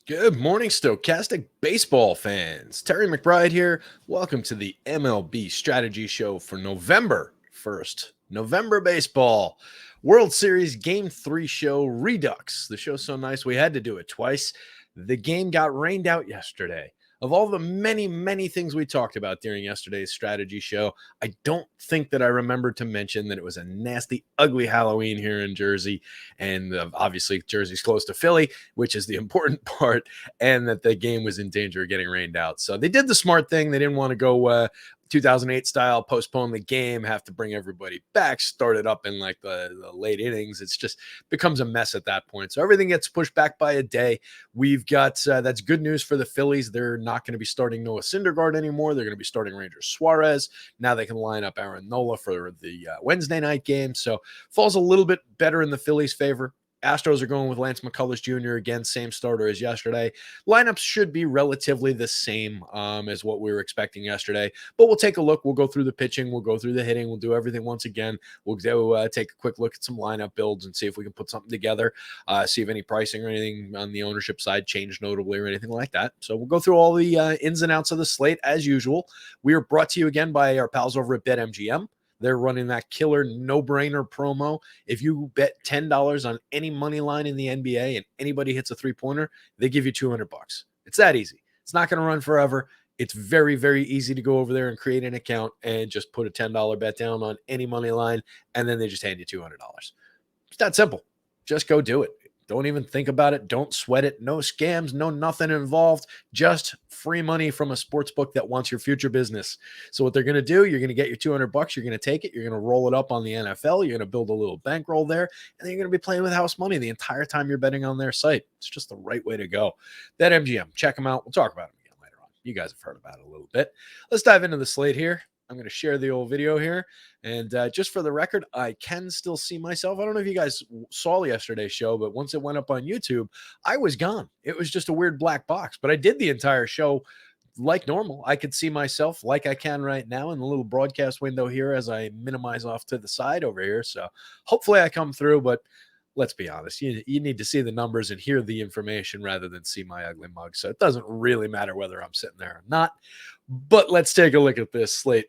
Good morning, Stokastic baseball fans. Terry McBride here. Welcome to the MLB Strategy Show for November 1st. November baseball. World Series Game 3 show Redux. The show's so nice we had to do it twice. The game got rained out yesterday. Of all the many, many things we talked about during yesterday's strategy show, I don't think that I remembered to mention that it was a nasty, ugly Halloween here in Jersey. And obviously, Jersey's close to Philly, which is the important part, and that the game was in danger of getting rained out. So they did the smart thing. They didn't want to go 2008 style, postpone the game, have to bring everybody back, start it up in like the late innings. It's just becomes a mess at that point. So everything gets pushed back by a day. We've got that's good news for the Phillies. They're not going to be starting Noah Syndergaard anymore. They're going to be starting Ranger Suarez. Now they can line up Aaron Nola for the Wednesday night game. So falls a little bit better in the Phillies' favor. Astros are going with Lance McCullers Jr. Again, same starter as yesterday. Lineups should be relatively the same as what we were expecting yesterday, but we'll take a look. We'll go through the pitching. We'll go through the hitting. We'll do everything once again. We'll go take a quick look at some lineup builds and see if we can put something together, see if any pricing or anything on the ownership side changed notably or anything like that. So we'll go through all the ins and outs of the slate as usual. We are brought to you again by our pals over at BetMGM. They're running that killer no-brainer promo. If you bet $10 on any money line in the NBA and anybody hits a three-pointer, they give you $200. It's that easy. It's not going to run forever. It's very, very easy to go over there and create an account and just put a $10 bet down on any money line, and then they just hand you $200. It's that simple. Just go do it. Don't even think about it. Don't sweat it. No scams, no nothing involved. Just free money from a sports book that wants your future business. So what they're going to do, you're going to get your $200. You're going to take it. You're going to roll it up on the NFL. You're going to build a little bankroll there. And then you're going to be playing with house money the entire time you're betting on their site. It's just the right way to go. BetMGM, check them out. We'll talk about them again later on. You guys have heard about it a little bit. Let's dive into the slate here. I'm going to share the old video here. And just for the record, I can still see myself. I don't know if you guys saw yesterday's show, but once it went up on YouTube, I was gone. It was just a weird black box. But I did the entire show like normal. I could see myself like I can right now in the little broadcast window here as I minimize off to the side over here. So hopefully I come through, but let's be honest, you need to see the numbers and hear the information rather than see my ugly mug. So it doesn't really matter whether I'm sitting there or not. But let's take a look at this slate.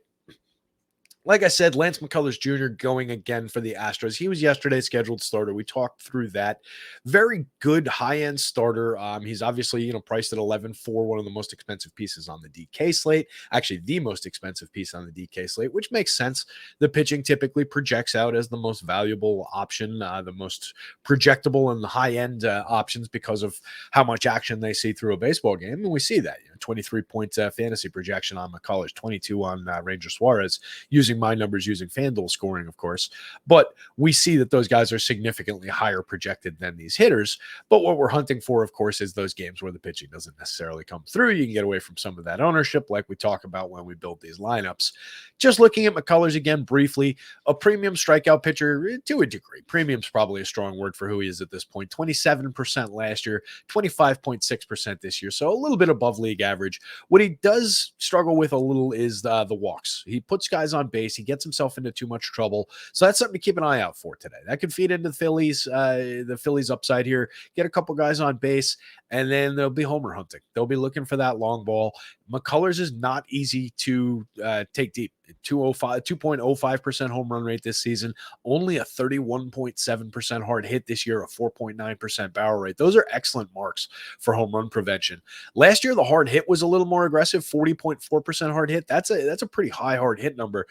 Like I said, Lance McCullers Jr. going again for the Astros. He was yesterday's scheduled starter. We talked through that. Very good high-end starter. He's obviously, priced at 11 for one of the most expensive pieces on the DK slate. Actually, the most expensive piece on the DK slate, which makes sense. The pitching typically projects out as the most valuable option, the most projectable and the high-end options because of how much action they see through a baseball game. And we see that, 23-point fantasy projection on McCullers, 22 on Ranger Suarez, using my numbers, using FanDuel scoring, of course. But we see that those guys are significantly higher projected than these hitters. But what we're hunting for, of course, is those games where the pitching doesn't necessarily come through. You can get away from some of that ownership like we talk about when we build these lineups. Just looking at McCullers again briefly, a premium strikeout pitcher to a degree. Premium's probably a strong word for who he is at this point. 27% last year, 25.6% this year. So a little bit above league average. What he does struggle with a little is the walks. He puts guys on base. He gets himself into too much trouble. So that's something to keep an eye out for today. That could feed into the Phillies upside here. Get a couple guys on base, and then they'll be homer hunting. They'll be looking for that long ball. McCullers is not easy to take deep. 2.05% home run rate this season, only a 31.7% hard hit this year, a 4.9% barrel rate. Those are excellent marks for home run prevention. Last year, the hard hit was a little more aggressive, 40.4% hard hit. That's a pretty high hard hit number.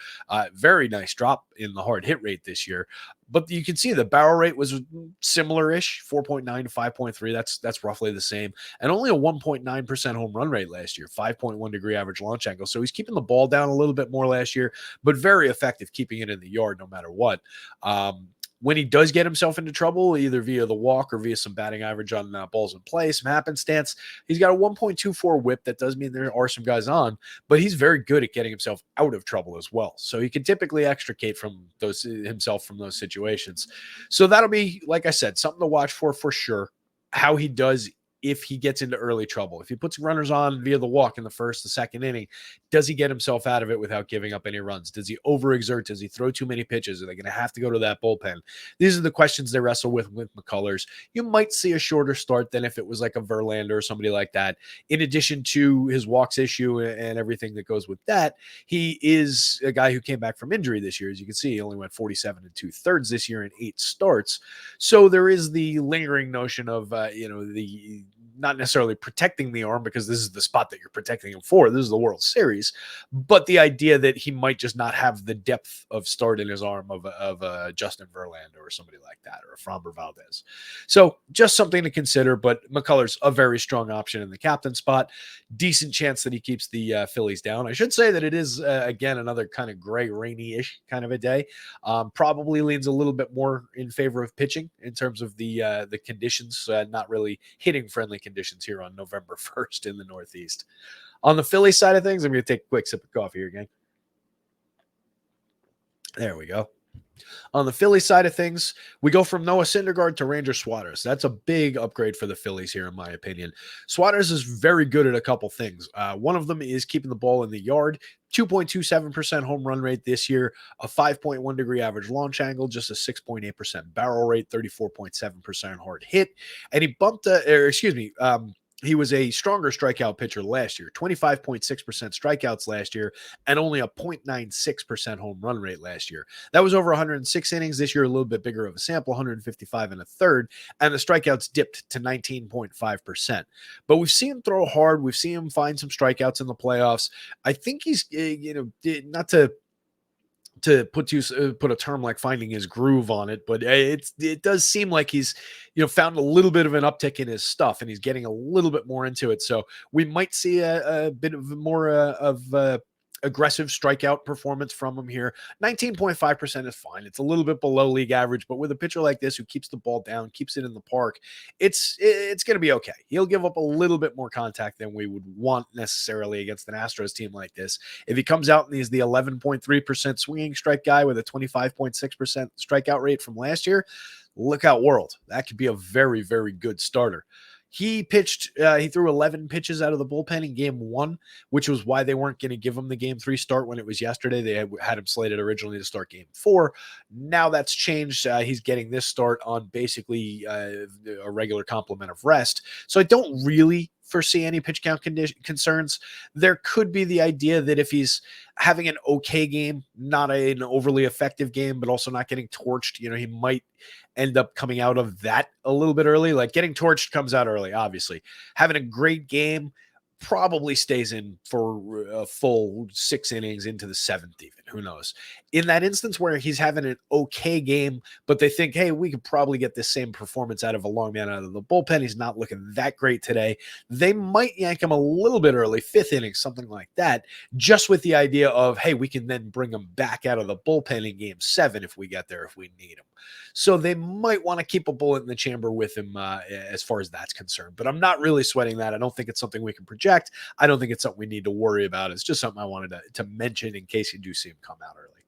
Very nice drop in the hard hit rate this year. But you can see the barrel rate was similar-ish, 4.9 to 5.3. That's roughly the same. And only a 1.9% home run rate last year, 5.1 degree average launch angle. So he's keeping the ball down a little bit more last year, but very effective keeping it in the yard no matter what. When he does get himself into trouble, either via the walk or via some batting average on balls in play, some happenstance, he's got a 1.24 whip. That does mean there are some guys on, but he's very good at getting himself out of trouble as well. So he can typically extricate himself from those situations. So that'll be, like I said, something to watch for sure. How he does if he gets into early trouble. If he puts runners on via the walk in the first, the second inning, does he get himself out of it without giving up any runs? Does he overexert? Does he throw too many pitches? Are they going to have to go to that bullpen? These are the questions they wrestle with McCullers. You might see a shorter start than if it was like a Verlander or somebody like that. In addition to his walks issue and everything that goes with that, he is a guy who came back from injury this year. As you can see, he only went 47 2/3 this year in 8 starts. So there is the lingering notion of, the not necessarily protecting the arm, because this is the spot that you're protecting him for. This is the World Series, but the idea that he might just not have the depth of start in his arm of Justin Verlander or somebody like that, or a Framber Valdez. So just something to consider, but McCullers a very strong option in the captain spot. Decent chance that he keeps the Phillies down. I should say that it is, again, another kind of gray, rainy-ish kind of a day. Probably leans a little bit more in favor of pitching in terms of the conditions, not really hitting friendly conditions here on November 1st in the Northeast. On the Philly side of things, I'm going to take a quick sip of coffee here, gang. There we go. On the Philly side of things, we go from Noah Syndergaard to Ranger Suarez. That's a big upgrade for the Phillies here, in my opinion. Suarez is very good at a couple things. One of them is keeping the ball in the yard. 2.27% home run rate this year, a 5.1 degree average launch angle, just a 6.8% barrel rate, 34.7% hard hit. And he bumped, he was a stronger strikeout pitcher last year, 25.6% strikeouts last year, and only a 0.96% home run rate last year. That was over 106 innings. This year, a little bit bigger of a sample, 155 and a third, and the strikeouts dipped to 19.5%. But we've seen him throw hard. We've seen him find some strikeouts in the playoffs. I think he's, not to put a term like finding his groove on it, but it does seem like he's found a little bit of an uptick in his stuff, and he's getting a little bit more into it. So we might see a bit of more of aggressive strikeout performance from him here. 19.5% is fine. It's a little bit below league average, but with a pitcher like this who keeps the ball down, keeps it in the park, it's going to be okay. He'll give up a little bit more contact than we would want necessarily against an Astros team like this. If he comes out and he's the 11.3% swinging strike guy with a 25.6% strikeout rate from last year, look out, world. That could be a very, very good starter. He threw 11 pitches out of the bullpen in game 1, which was why they weren't going to give him the game 3 start when it was yesterday. They had him slated originally to start game 4. Now that's changed. He's getting this start on basically a regular complement of rest. So I don't really foresee any pitch count concerns. There could be the idea that if he's having an okay game, not an overly effective game, but also not getting torched, he might end up coming out of that a little bit early. Like getting torched comes out early, obviously. Having a great game probably stays in for a full 6 innings into the 7th even. Who knows? In that instance where he's having an okay game, but they think, hey, we could probably get this same performance out of a long man out of the bullpen. He's not looking that great today. They might yank him a little bit early, 5th inning, something like that, just with the idea of, hey, we can then bring him back out of the bullpen in game 7 if we get there, if we need him. So they might want to keep a bullet in the chamber with him as far as that's concerned. But I'm not really sweating that. I don't think it's something we can project. I don't think it's something we need to worry about. It's just something I wanted to mention in case you do see him come out early.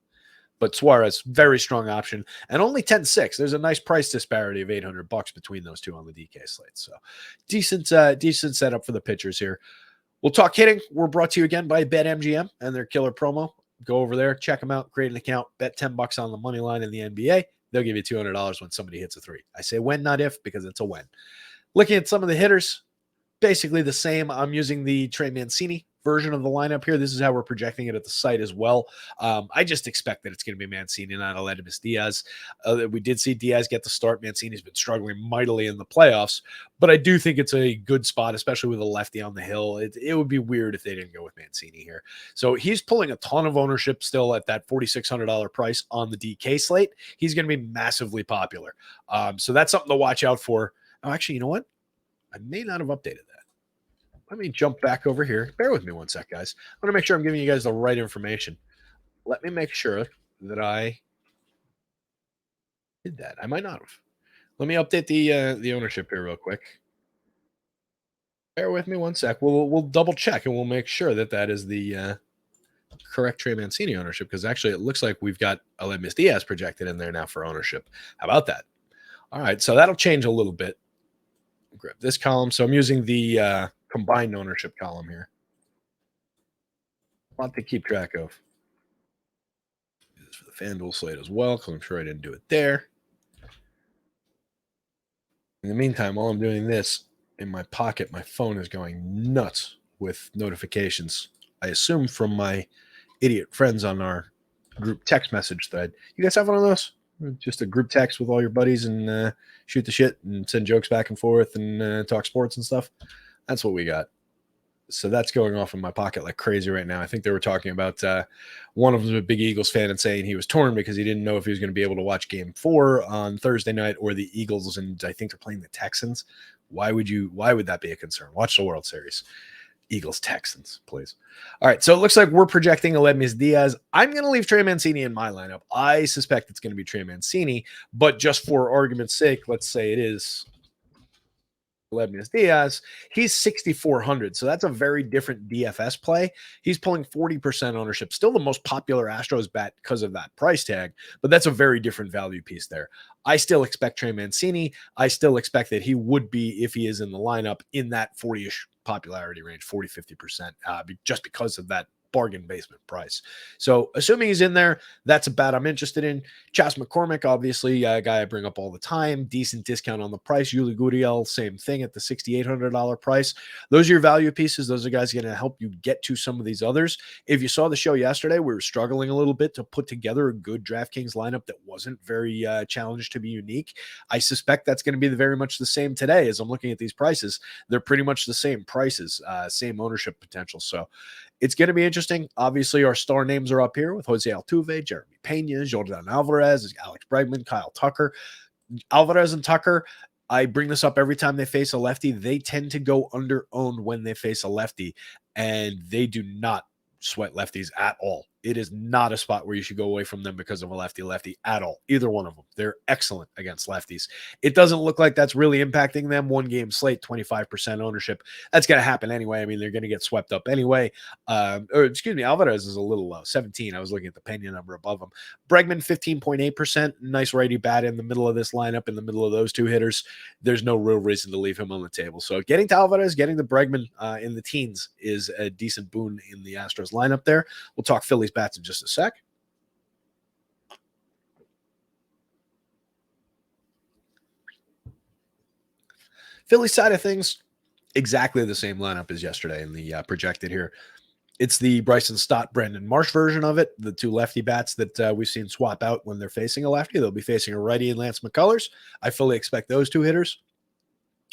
But Suarez, very strong option, and only 10-6. There's a nice price disparity of $800 between those two on the DK slate. So decent setup for the pitchers here. We'll talk hitting. We're brought to you again by BetMGM and their killer promo. Go over there, check them out, create an account, bet $10 on the money line in the NBA. They'll give you $200 when somebody hits a 3. I say when, not if, because it's a when. Looking at some of the hitters, basically the same. I'm using the Trey Mancini version of the lineup here. This is how we're projecting it at the site as well. I just expect that it's going to be Mancini, not Aledmus Diaz. We did see Diaz get the start. Mancini's been struggling mightily in the playoffs, but I do think it's a good spot, especially with a lefty on the hill. It would be weird if they didn't go with Mancini here. So he's pulling a ton of ownership still at that $4,600 price on the DK slate. He's going to be massively popular. So that's something to watch out for. Oh, actually, you know what? I may not have updated that. Let me jump back over here. Bear with me one sec, guys. I want to make sure I'm giving you guys the right information. Let me make sure that I did that. I might not have. Let me update the ownership here real quick. Bear with me one sec. We'll double check and we'll make sure that is the correct Trey Mancini ownership, because actually it looks like we've got Aledmus Diaz projected in there now for ownership. How about that? All right, so that'll change a little bit. Grab this column. So I'm using the combined ownership column here. A lot to keep track of. This is for the FanDuel slate as well, because I'm sure I didn't do it there. In the meantime, while I'm doing this, in my pocket, my phone is going nuts with notifications. I assume from my idiot friends on our group text message thread. You guys have one of those? Just a group text with all your buddies and shoot the shit and send jokes back and forth and talk sports and stuff. That's what we got. So that's going off in my pocket like crazy right now. I think they were talking about one of them was a big Eagles fan and saying he was torn because he didn't know if he was going to be able to watch game 4 on Thursday night or the Eagles. And I think they're playing the Texans. Why would that be a concern? Watch the World Series. Eagles Texans, please. All right, so it looks like we're projecting Aledmys Diaz. I'm going to leave Trey Mancini in my lineup. I suspect it's going to be Trey Mancini, but just for argument's sake, let's say it is Aledmys Diaz. He's 6,400, so that's a very different DFS play. He's pulling 40% ownership, still the most popular Astros bet because of that price tag, but that's a very different value piece there. I still expect Trey Mancini. I still expect that he would be, if he is in the lineup, in that 40-ish popularity range, 40, 50%, just because of that bargain basement price. So assuming he's in there, that's a bet I'm interested in. Chas McCormick, obviously a guy I bring up all the time, decent discount on the price. Yuli Gurriel, same thing at the $6,800 price. Those are your value pieces. Those are guys going to help you get to some of these others. If you saw the show yesterday, we were struggling a little bit to put together a good DraftKings lineup that wasn't very challenged to be unique. I suspect that's going to be very much the same today. As I'm looking at these prices, they're pretty much the same prices, same ownership potential. So it's going to be interesting. Obviously, our star names are up here with Jose Altuve, Jeremy Pena, Jordan Alvarez, Alex Bregman, Kyle Tucker. Alvarez and Tucker, I bring this up every time they face a lefty. They tend to go under-owned when they face a lefty, and they do not sweat lefties at all. It is not a spot where you should go away from them because of a lefty at all. Either one of them. They're excellent against lefties. It doesn't look like that's really impacting them. One game slate, 25% ownership. That's going to happen anyway. I mean, they're going to get swept up anyway. Alvarez is a little low, 17. I was looking at the Pena number above him. Bregman, 15.8%. Nice righty bat in the middle of this lineup, in the middle of those two hitters. There's no real reason to leave him on the table. So getting to Alvarez, getting the Bregman in the teens is a decent boon in the Astros lineup there. We'll talk Phillies bats in just a sec. Philly side of things, exactly the same lineup as yesterday in the projected here. It's the Bryson Stott, Brandon Marsh version of it, the two lefty bats that we've seen swap out when they're facing a lefty. They'll be facing a righty and Lance McCullers. I fully expect those two hitters.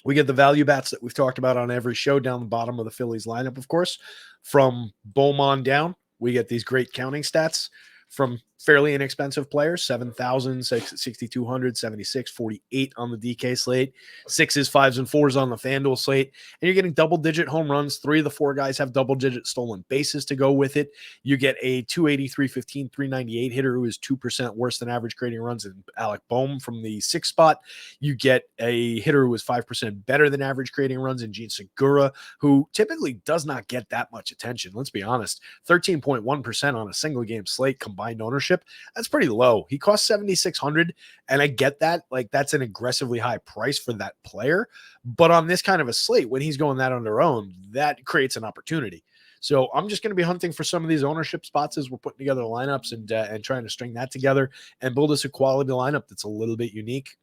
We get the value bats that we've talked about on every show down the bottom of the Phillies lineup, of course. From Bowman down, we get these great counting stats from fairly inexpensive players, 7,000, 6,200, 76, 48 on the DK slate, 6s, 5s, and 4s on the FanDuel slate. And you're getting double-digit home runs. 3 of the 4 guys have double-digit stolen bases to go with it. You get a 280, 315, 398 hitter who is 2% worse than average creating runs in Alec Bohm from the 6th spot. You get a hitter who is 5% better than average creating runs in Gene Segura, who typically does not get that much attention. Let's be honest, 13.1% on a single game slate combined ownership. That's pretty low. He costs 7,600, and I get that. Like, that's an aggressively high price for that player. But on this kind of a slate, when he's going that on their own, that creates an opportunity. So I'm just going to be hunting for some of these ownership spots as we're putting together lineups and trying to string that together and build us a quality lineup that's a little bit unique.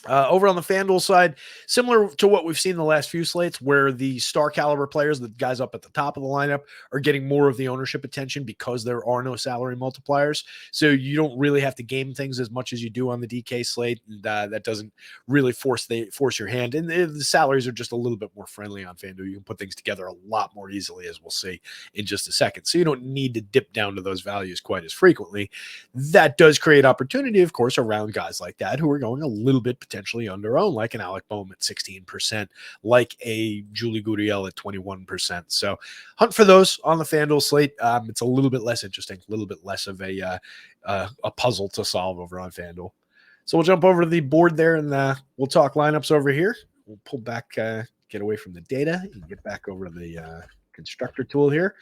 Over on the FanDuel side, similar to what we've seen in the last few slates, where the star caliber players, the guys up at the top of the lineup, are getting more of the ownership attention because there are no salary multipliers. So you don't really have to game things as much as you do on the DK slate. And, that doesn't really force your hand. And the salaries are just a little bit more friendly on FanDuel. You can put things together a lot more easily, as we'll see in just a second. So you don't need to dip down to those values quite as frequently. That does create opportunity, of course, around guys like that who are going a little bit potentially under own, like an Alec Bohm at 16%, like a Julie Gurriel at 21%. So hunt for those on the FanDuel slate. It's a little bit less interesting, a little bit less of a puzzle to solve over on FanDuel. So we'll jump over to the board there and we'll talk lineups over here. We'll pull back, get away from the data and get back over to the constructor tool here.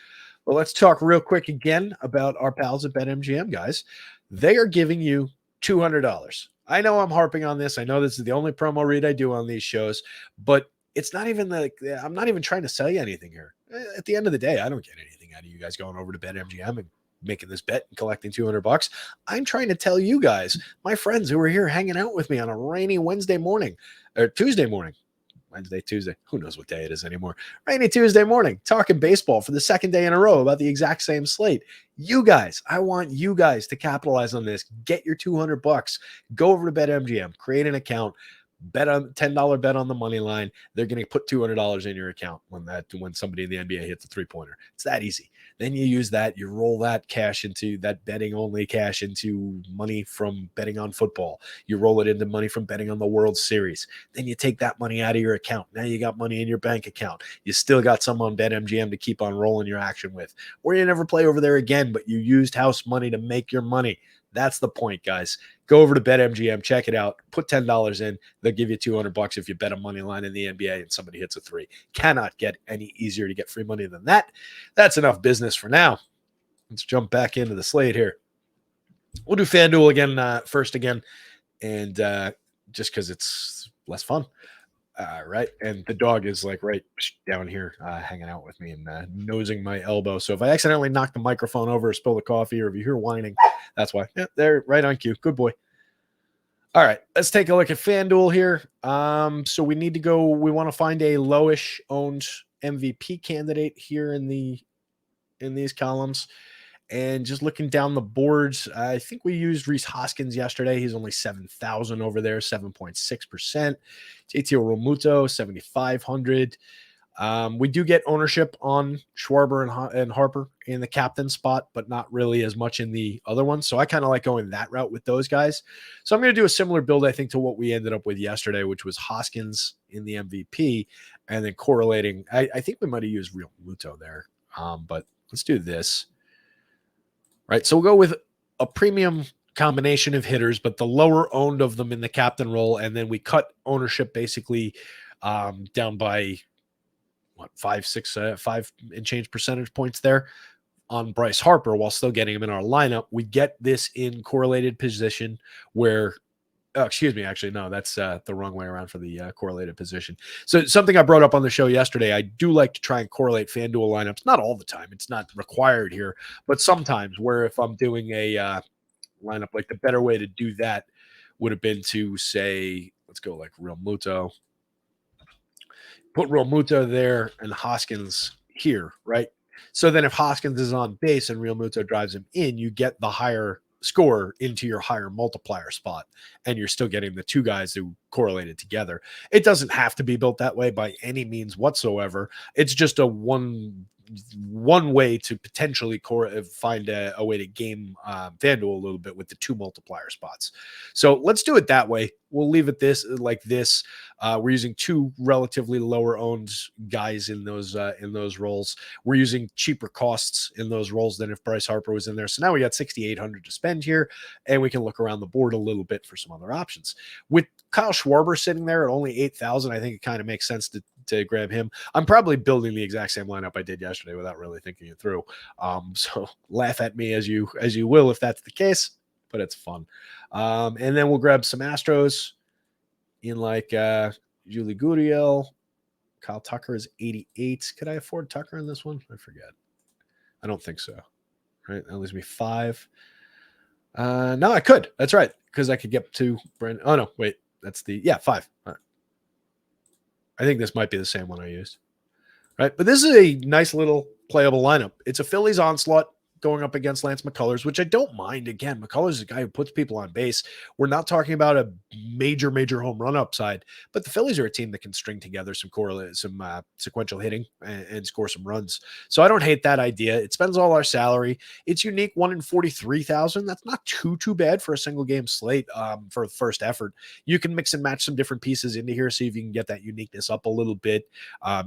Well, let's talk real quick again about our pals at BetMGM, guys. They are giving you $200 I know I'm harping on this. I know this is the only promo read I do on these shows, but it's not even like I'm not even trying to sell you anything here. At the end of the day, I don't get anything out of you guys going over to BetMGM and making this bet and collecting $200. I'm trying to tell you guys, my friends who are here hanging out with me on a rainy Wednesday morning or Tuesday morning. Wednesday, Tuesday, who knows what day it is anymore. Rainy Tuesday morning, talking baseball for the second day in a row about the exact same slate. You guys, I want you guys to capitalize on this. Get your $200. Go over to BetMGM, create an account, bet on $10 bet on the money line. They're going to put $200 in your account when somebody in the NBA hits a 3-pointer. It's that easy. Then you use that, you roll that cash into that betting only cash into money from betting on football. You roll it into money from betting on the World Series. Then you take that money out of your account. Now you got money in your bank account. You still got some on BetMGM to keep on rolling your action with. Or you never play over there again, but you used house money to make your money. That's the point, guys. Go over to BetMGM, check it out, put $10 in. They'll give you $200 if you bet a money line in the NBA and somebody hits a 3. Cannot get any easier to get free money than that. That's enough business for now. Let's jump back into the slate here. We'll do FanDuel again first again, and just because it's less fun. Right. And the dog is like right down here hanging out with me and nosing my elbow. So if I accidentally knock the microphone over or spill the coffee or if you hear whining, that's why. Yeah, they're right on cue. Good boy. All right. Let's take a look at FanDuel here. So we need to go. We want to find a lowish owned MVP candidate here in these columns. And just looking down the boards, I think we used Rhys Hoskins yesterday. He's only 7,000 over there, 7.6%. JT Realmuto, 7,500. We do get ownership on Schwarber and Harper in the captain spot, but not really as much in the other ones. So I kind of like going that route with those guys. So I'm going to do a similar build, I think, to what we ended up with yesterday, which was Hoskins in the MVP and then correlating. I think we might have used Realmuto there, but let's do this. Right, so we'll go with a premium combination of hitters, but the lower owned of them in the captain role, and then we cut ownership basically down by what 5 and change percentage points there on Bryce Harper while still getting him in our lineup. We get this in correlated position where. Oh, excuse me. Actually, no, that's the wrong way around for the correlated position. So something I brought up on the show yesterday, I do like to try and correlate FanDuel lineups. Not all the time. It's not required here, but sometimes where if I'm doing a lineup, like the better way to do that would have been to say, let's go like Realmuto. Put Realmuto there and Hoskins here, right? So then if Hoskins is on base and Realmuto drives him in, you get the higher score into your higher multiplier spot, and you're still getting the two guys who correlated together. It doesn't have to be built that way by any means whatsoever. It's just a one way to potentially find a way to game FanDuel a little bit with the two multiplier spots. So let's do it that way. We'll leave it like this. We're using two relatively lower owned guys in those roles. We're using cheaper costs in those roles than if Bryce Harper was in there. So now we got 6,800 to spend here, and we can look around the board a little bit for some other options. With Kyle Schwarber sitting there at only 8,000, I think it kind of makes sense to grab him. I'm probably building the exact same lineup I did yesterday without really thinking it through. So laugh at me as you will if that's the case, but it's fun. And then we'll grab some Astros in like Julie Gurriel. Kyle Tucker is 88. Could I afford Tucker in this one? I forget. I don't think so. Right? That leaves me 5. No, I could. That's right. Because I could get to Brandon. Oh, no. Wait. That's 5. All right. I think this might be the same one I used. Right. But this is a nice little playable lineup. It's a Phillies onslaught going up against Lance McCullers, which I don't mind. Again, McCullers is a guy who puts people on base. We're not talking about a major home run upside, but the Phillies are a team that can string together some sequential hitting and score some runs. So I don't hate that idea. It spends all our salary. It's unique, 1 in 43,000. That's not too bad for a single game slate for the first effort. You can mix and match some different pieces into here, see if you can get that uniqueness up a little bit.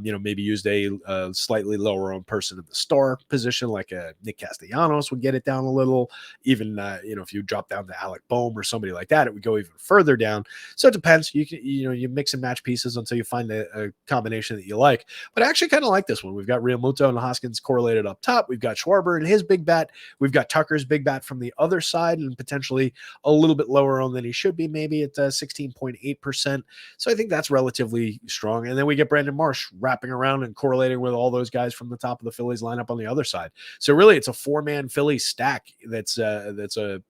Maybe use a slightly lower owned person in the star position, like a Nick Castellanos Castellanos would get it down a little. Even if you drop down to Alec Boehm or somebody like that, it would go even further down. So it depends. You mix and match pieces until you find a combination that you like. But I actually kind of like this one. We've got Real Muto and Hoskins correlated up top. We've got Schwarber and his big bat. We've got Tucker's big bat from the other side and potentially a little bit lower on than he should be, maybe at 16.8%. So I think that's relatively strong. And then we get Brandon Marsh wrapping around and correlating with all those guys from the top of the Phillies lineup on the other side. So really, it's a 4-man Phillies stack that's a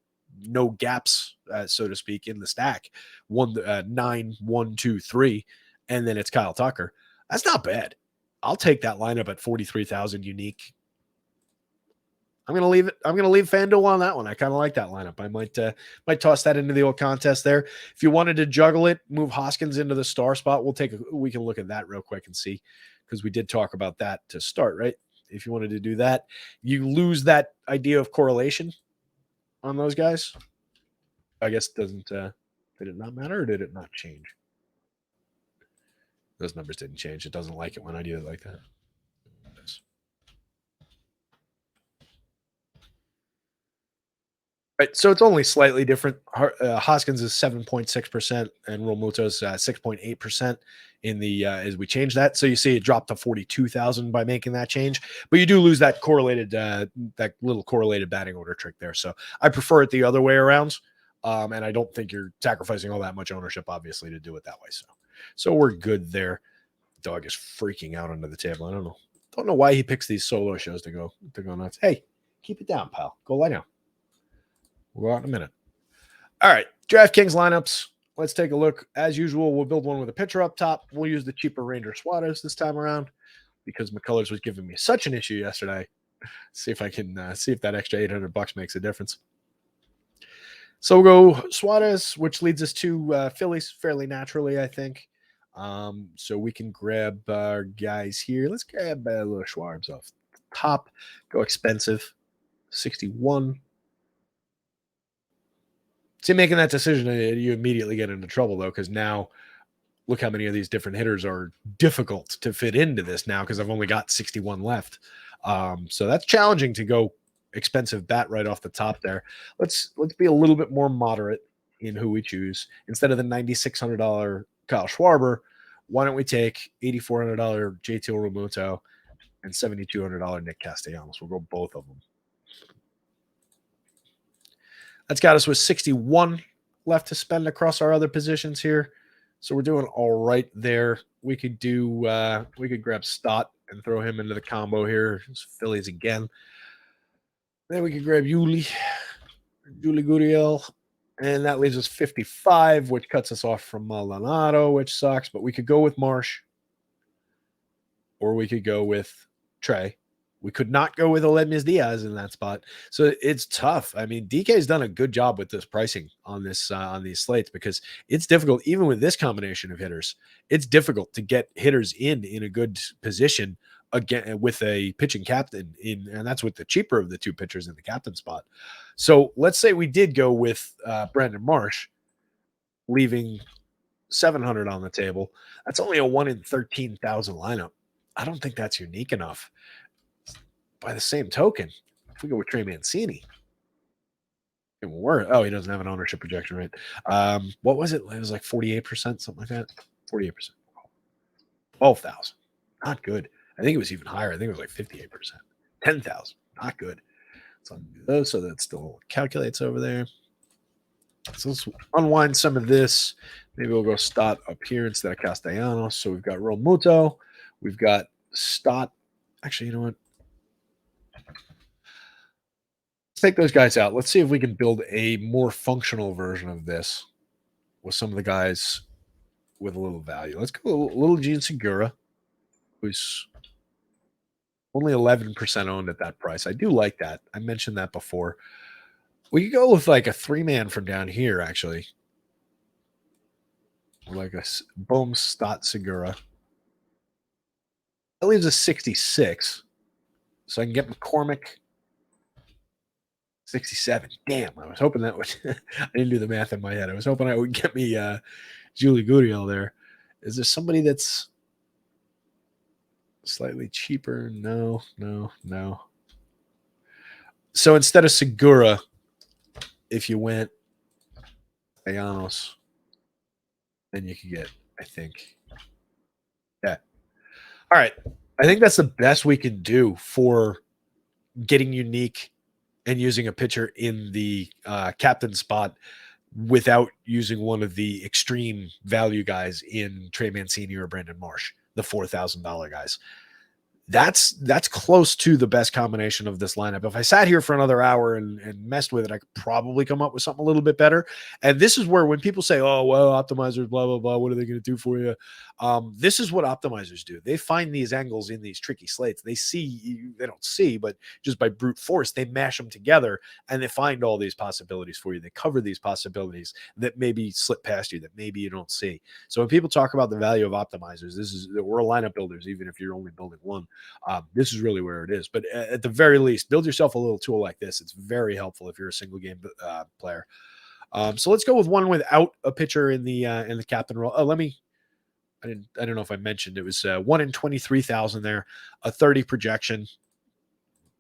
no gaps, so to speak, in the stack. 9, 1, 2, 3, and then it's Kyle Tucker. That's not bad. I'll take that lineup at 43,000 unique. I'm gonna leave it. I'm gonna leave FanDuel on that one. I kind of like that lineup. I might toss that into the old contest there. If you wanted to juggle it, move Hoskins into the star spot. We can look at that real quick and see, because we did talk about that to start, right? If you wanted to do that, you lose that idea of correlation on those guys. I guess did it not matter, or did it not change? Those numbers didn't change. It doesn't like it when I do it like that. Right, so it's only slightly different. Hoskins is 7.6% and Realmuto's 6.8% in the as we change that. So you see it dropped to 42,000 by making that change, but you do lose that correlated that little correlated batting order trick there. So I prefer it the other way around, and I don't think you're sacrificing all that much ownership, obviously, to do it that way. So we're good there. Dog is freaking out under the table. I don't know why he picks these solo shows to go nuts. Hey, keep it down, pal. Go lie down. We'll go out in a minute. All right, DraftKings lineups. Let's take a look. As usual, we'll build one with a pitcher up top. We'll use the cheaper Ranger Suarez this time around because McCullers was giving me such an issue yesterday. See if I can see if that extra $800 makes a difference. So we'll go Suarez, which leads us to Phillies fairly naturally, I think. So we can grab our guys here. Let's grab a little Schwarbs off the top. Go expensive, 61. See, making that decision, you immediately get into trouble, though, because now look how many of these different hitters are difficult to fit into this now because I've only got 61 left. So that's challenging to go expensive bat right off the top there. Let's be a little bit more moderate in who we choose. Instead of the $9,600 Kyle Schwarber, why don't we take $8,400 JT Realmuto and $7,200 Nick Castellanos? We'll go both of them. That's got us with 61 left to spend across our other positions here. So we're doing all right there. We could grab Stott and throw him into the combo here. It's Phillies again. Then we could grab Yuli Gurriel, and that leaves us 55, which cuts us off from Maldonado, which sucks. But we could go with Marsh, or we could go with Trey. We could not go with Aledmys Diaz in that spot. So it's tough. I mean, DK's done a good job with this pricing on these slates because it's difficult, even with this combination of hitters. It's difficult to get hitters in a good position again with a pitching captain and that's with the cheaper of the two pitchers in the captain spot. So let's say we did go with Brandon Marsh, leaving 700 on the table. That's only a 1 in 13,000 lineup. I don't think that's unique enough. By the same token, if we go with Trey Mancini, he doesn't have an ownership projection rate. What was it? It was like 48%, something like that. 48%. 12,000. Not good. I think it was even higher. I think it was like 58%. 10,000. Not good. So that still calculates over there. So let's unwind some of this. Maybe we'll go Stott up here instead of Castellanos. So we've got Realmuto. We've got Stott. Actually, you know what? Let's take those guys out. Let's see if we can build a more functional version of this with some of the guys with a little value. Let's go a little Gene Segura, who's only 11% owned at that price. I do like that. I mentioned that before. We could go with like a 3-man from down here, actually. Like a Boehm, Stott, Segura. That leaves us 66. So I can get McCormick. 67. Damn, I was hoping that would. I didn't do the math in my head. I was hoping I would get me Julie Gurriel there. Is there somebody that's slightly cheaper? No. So instead of Segura, if you went Castellanos, then you could get, I think. Yeah. All right. I think that's the best we can do for getting unique and using a pitcher in the captain spot without using one of the extreme value guys in Trey Mancini or Brandon Marsh, the $4,000 guys. That's close to the best combination of this lineup. If I sat here for another hour and messed with it, I could probably come up with something a little bit better. And this is where when people say, oh, well, optimizers, blah, blah, blah, what are they going to do for you? This is what optimizers do. They find these angles in these tricky slates. They don't see, but just by brute force, they mash them together and they find all these possibilities for you. They cover these possibilities that maybe slip past you, that maybe you don't see. So when people talk about the value of optimizers, we're lineup builders, even if you're only building one. This is really where it is. But at the very least, build yourself a little tool like this. It's very helpful if you're a single game player. So let's go with one without a pitcher in the captain role. I don't know if I mentioned it was 1 in 23,000 there, a 30 projection.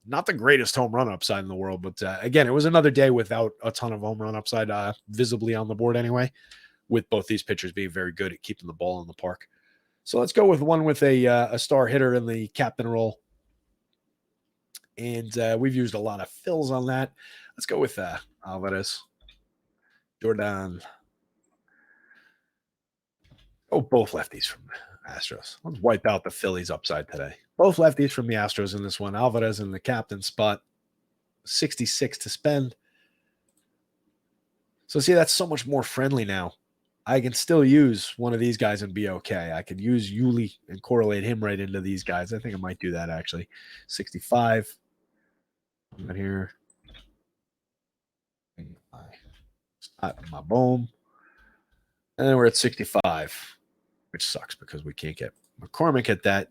Not the greatest home run upside in the world, but again, it was another day without a ton of home run upside visibly on the board anyway, with both these pitchers being very good at keeping the ball in the park. So let's go with one with a star hitter in the captain role. And we've used a lot of fills on that. Let's go with Alvarez. Jordan. Oh, both lefties from Astros. Let's wipe out the Phillies upside today. Both lefties from the Astros in this one. Alvarez in the captain spot. 66 to spend. So see, that's so much more friendly now. I can still use one of these guys and be okay. I could use Yuli and correlate him right into these guys. I think I might do that, actually. 65. Right here. My boom. And then we're at 65, which sucks because we can't get McCormick at that.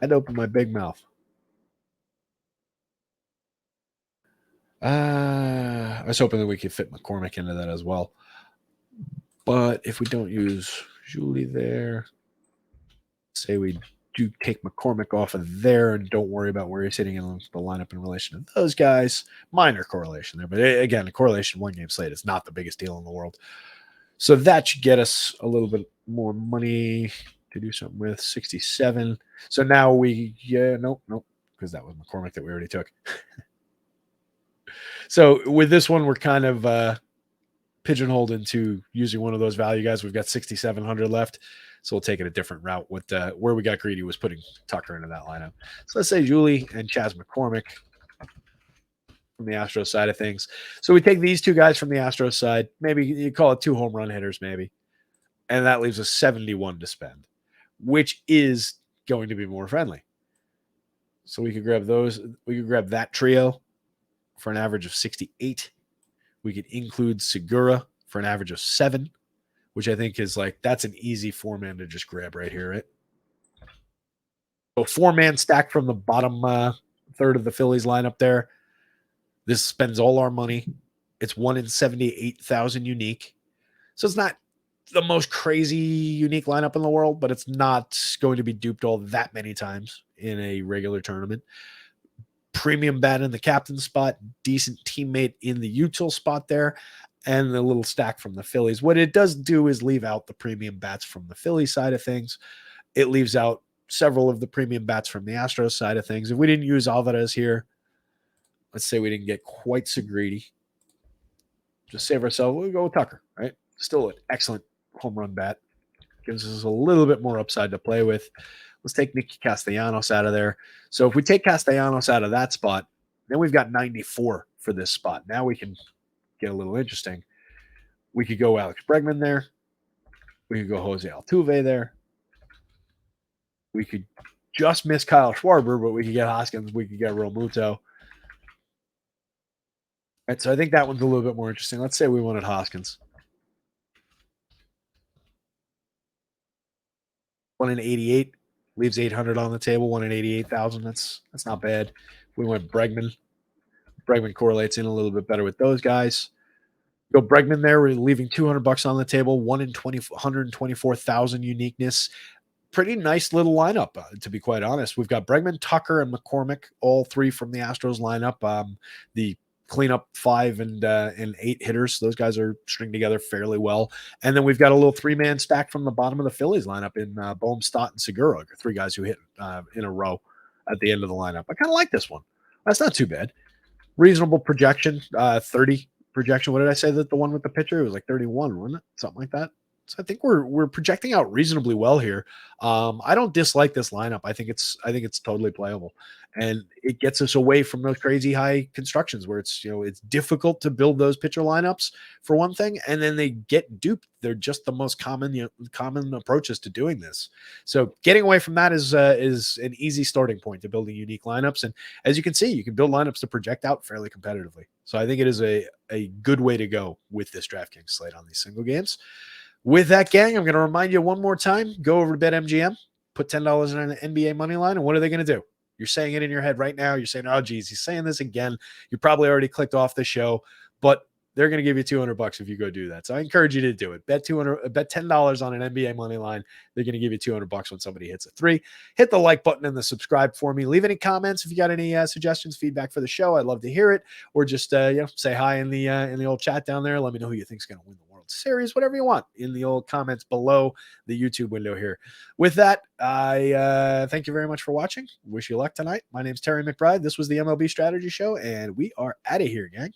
I'd open my big mouth. I was hoping that we could fit McCormick into that as well. But if we don't use Julie there, say we do take McCormick off of there and don't worry about where he's sitting in the lineup in relation to those guys, minor correlation there. But again, a correlation one-game slate is not the biggest deal in the world. So that should get us a little bit more money to do something with. 67. So now nope, because that was McCormick that we already took. So with this one, we're kind of pigeonholed into using one of those value guys. We've got 6,700 left, so we'll take it a different route. With where we got greedy was putting Tucker into that lineup. So let's say Julie and Chas McCormick from the Astros side of things. So we take these two guys from the Astros side. Maybe you call it 2 home run hitters, maybe, and that leaves us 71 to spend, which is going to be more friendly. So we could grab those. We could grab that trio for an average of 68. We could include Segura for an average of 7, which I think is that's an easy 4-man to just grab right here, right? So 4-man stack from the bottom third of the Phillies lineup there. This spends all our money. It's 1 in 78,000 unique. So it's not the most crazy unique lineup in the world, but it's not going to be duped all that many times in a regular tournament. Premium bat in the captain spot, decent teammate in the util spot there, and the little stack from the Phillies. What it does do is leave out the premium bats from the Phillies side of things. It leaves out several of the premium bats from the Astros side of things. If we didn't use Alvarez here, let's say we didn't get quite so greedy, just save ourselves, we'll go with Tucker, right? Still an excellent home run bat. Gives us a little bit more upside to play with. Let's take Nicky Castellanos out of there. So if we take Castellanos out of that spot, then we've got 94 for this spot. Now we can get a little interesting. We could go Alex Bregman there. We could go Jose Altuve there. We could just miss Kyle Schwarber, but we could get Hoskins. We could get Realmuto. Right, so I think that one's a little bit more interesting. Let's say we wanted Hoskins. 1 in 88. Leaves 800 on the table, 1 in 88,000. That's not bad. We went Bregman. Bregman correlates in a little bit better with those guys. Go Bregman there. We're leaving $200 on the table, 1 in 124,000 uniqueness. pretty nice little lineup, to be quite honest. We've got Bregman, Tucker, and McCormick, all three from the Astros lineup. The cleanup 5 and 8 hitters, those guys are stringed together fairly well. And then we've got a little 3-man stack from the bottom of the Phillies lineup in Bohm, Stott, and Segura, 3 guys who hit in a row at the end of the lineup. I kind of like this one. That's not too bad. Reasonable projection, 30 projection. What did I say that the one with the pitcher? It was like 31, wasn't it? Something like that. So I think we're projecting out reasonably well here. I don't dislike this lineup. I think it's totally playable, and it gets us away from those crazy high constructions where it's it's difficult to build those pitcher lineups for one thing, and then they get duped. They're just the most common common approaches to doing this. So getting away from that is an easy starting point to building unique lineups. And as you can see, you can build lineups to project out fairly competitively. So I think it is a good way to go with this DraftKings slate on these single games. With that, gang, I'm going to remind you one more time, go over to BetMGM, put $10 in an NBA money line, and what are they going to do? You're saying it in your head right now. You're saying, oh, geez, he's saying this again. You probably already clicked off the show, but they're going to give you $200 if you go do that. So I encourage you to do it. Bet $10 on an NBA money line. They're going to give you $200 when somebody hits a 3. Hit the like button and the subscribe for me. Leave any comments if you got any suggestions, feedback for the show. I'd love to hear it. Or just say hi in the old chat down there. Let me know who you think is going to win the World Series. Whatever you want in the old comments below the YouTube window here. With that, I thank you very much for watching. Wish you luck tonight. My name's Terry McBride. This was the MLB Strategy Show, and we are out of here, gang.